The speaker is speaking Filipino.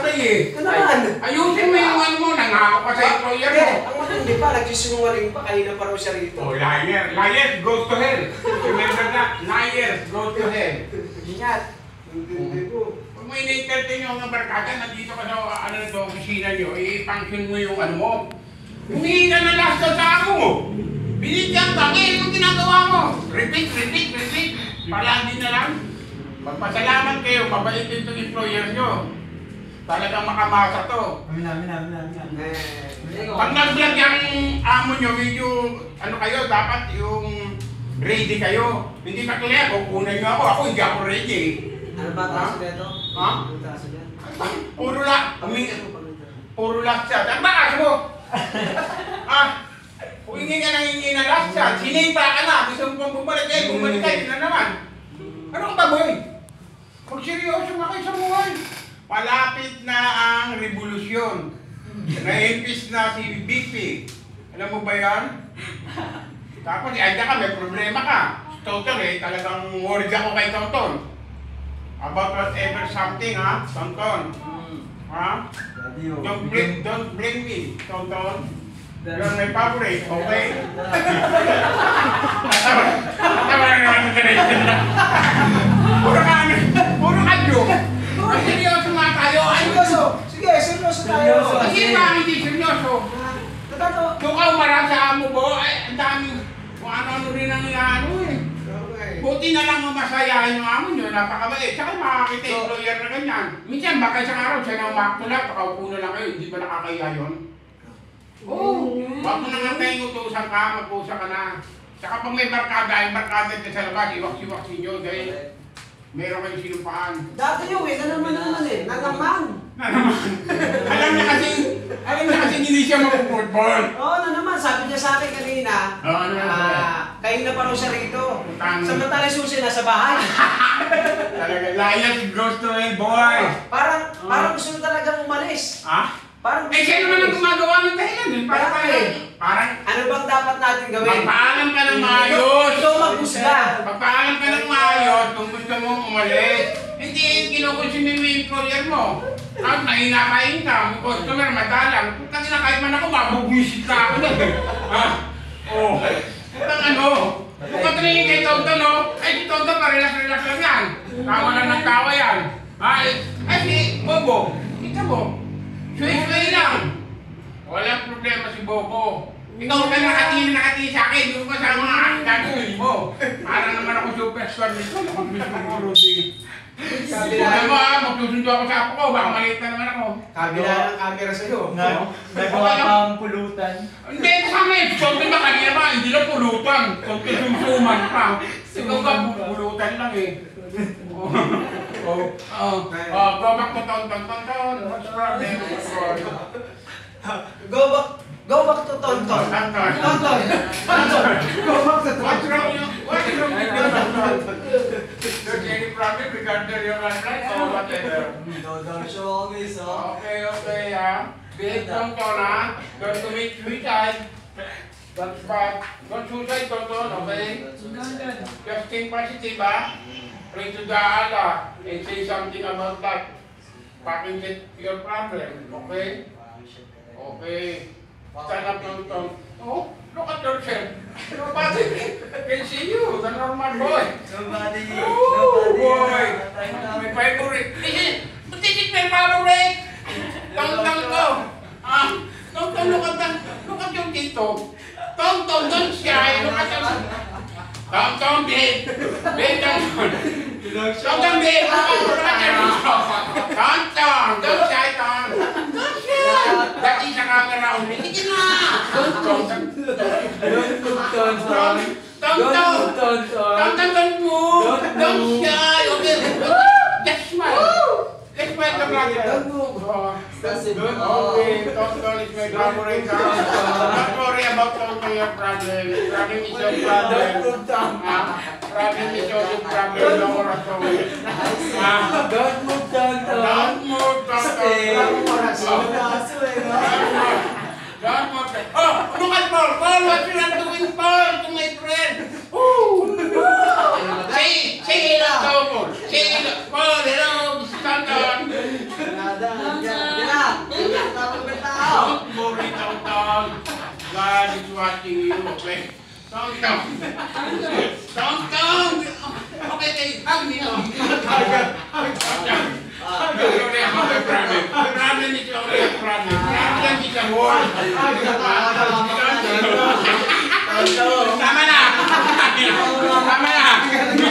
patay eh. Ayusin mo yung ano mo, nangako ka sa employer mo. Ang matindi pa, nagsisinungaling pa, kanina pa raw siya rito. Oh, liar. Liars goes to hell. Remember that? Liars goes to hell. Ingat. Hindi po. Pag mo in-entertain yung mga barkada, nandito ka sa ano na opisina nyo, i-function mo yung ano mo. Humingi ka na last sa ako mo. Binigyan ka, ngayon yung ginagawa mo. Repeat. Palagi na lang. Magpasalamat kayo, mabait din itong employer nyo. Talagang makamasa to. Pag nag-vlog yung amo nyo, medyo ano kayo, dapat yung ready kayo. Hindi ka kaya, kukunan nyo ako, hindi ako ready. Ano ba taso dito? Ha? Ano taso dyan? Puro last shot. Ang bakas mo! Huwingi ka nang hingi na last shot. Sinipa ka na. Gusto mo pang bumalik kayo na naman. Ano ang baboy? Pag seryoso nga kayo sa buhay. Palapit na ang revolusyon. Naimpis na si BP. Alam mo ba yan? Tapos, ay ka, may problema ka. Tonton talagang worried ako kay Tonton. About whatever something, ha? Tonton. Ha? Don't blame me, Tonton. You're my favorite, okay? Puro ka joke. Seryoso nga tayo. Sige, seryoso tayo. Hindi ba hindi seryoso? Doon ka umarang sa amo mo, ang daming kung ano-ano rin ang inaano eh. Buti na lang masayahan yung amo nyo, napakabait. Tsaka makakita yung employer na ganyan. Minsan baka isang araw siya na umaktula, pakaupo na lang kayo, hindi ba nakakaya yun? Oo. Huwag mo na nga tayong utusan ka, mag-usa ka na. Tsaka pag may barkada, yung barkada niya sa labas, iwaks-iwaksin nyo dahil meron kayong sinumpaan. Dati yung nanaman eh. Nanaman. Alam niya kasi hindi siya mag-football. Oo, nanaman. Sabi niya sa akin kanina, kayo na pa raw siya rito. Samantala susi nasa bahay. Talaga, liar goes to hell, boy. Parang gusto na talagang umalis. Siya naman ang gumagawa ng dahilan eh. Parang, ano bang dapat natin gawin? magpaalam ka ng maayos. Ikaw maghusga. Magpaalam ka ng maayos kung gusto mong umalis. Hindi kinukonsume mo yung employer mo. Tapos nahinakain ka, yung customer madalang. Kasi na kahit man ako, mabubwisit ka ako na. Kung ano, kung katrinin kay Tonton, no? Si Tonton pa-relax-relax lang yan. Tawa lang ng tawa yan. Si Bobo, ikaw mo. Suwi-suwi lang. Walang problema si Bobo. Ikaw ka nakati sa akin. Yung kasama nga gagawin mo. Para naman ako superstar nito. Nakapagmisurulo si... Sabi mo magsusundo ako sa apo ko. Baka maliit na naman ako. Kabila ng camera sa'yo. Nagawa kang pulutan. Hindi, kasama eh. Something ba kanina ba? Hindi na pulutan. Something sumsuman pa. Ikaw ka pulutan lang eh. Go back to Tonton. What's the problem? Go back to Tonton. Tonton. Go back to Tonton. What's wrong with you, Tonton? There's any problem regarding your life or whatever? Don't show me so. Okay, behave Tonton, Don't commit suicide. Don't suicide, Tonton, okay? Just think positive, Pray to the Allah and say something about that. Fucking get your problem, okay? Okay. Stand up, Tonton. Oh, look at yourself. Nobody can see you, the normal boy. Nobody. Boy. My favorite. This is my favorite. Tonton ko. Tonton, look at your tito. Tonton, don't shy. Look at your... Tonton, behave. Behave, Tonton. Tonton, behave. Tonton, don't shy, Tonton. Don't shy. Dati sa camera ulit. Sige na. Tonton, don't move. Don't shy. Okay. Just smile. Let's smile the brother. Don't move. Okay, Tonton is my favorite. Don't worry about Tonton, your problem. Problem is your problem. Problem is your problem. Don't worry about it. Don't move, Tonton. Don't move, Don't move. Look at Paul. Paul, what you are doing, Paul, to my friend? Say hello, Paul. Say hello. Paul, hello, Tonton. Don't worry, Tong. God is watching you, okay? Tong. Okay, hug me. Only a problem. Problem is only a problem. Problem is a word. Tama na! Tama na!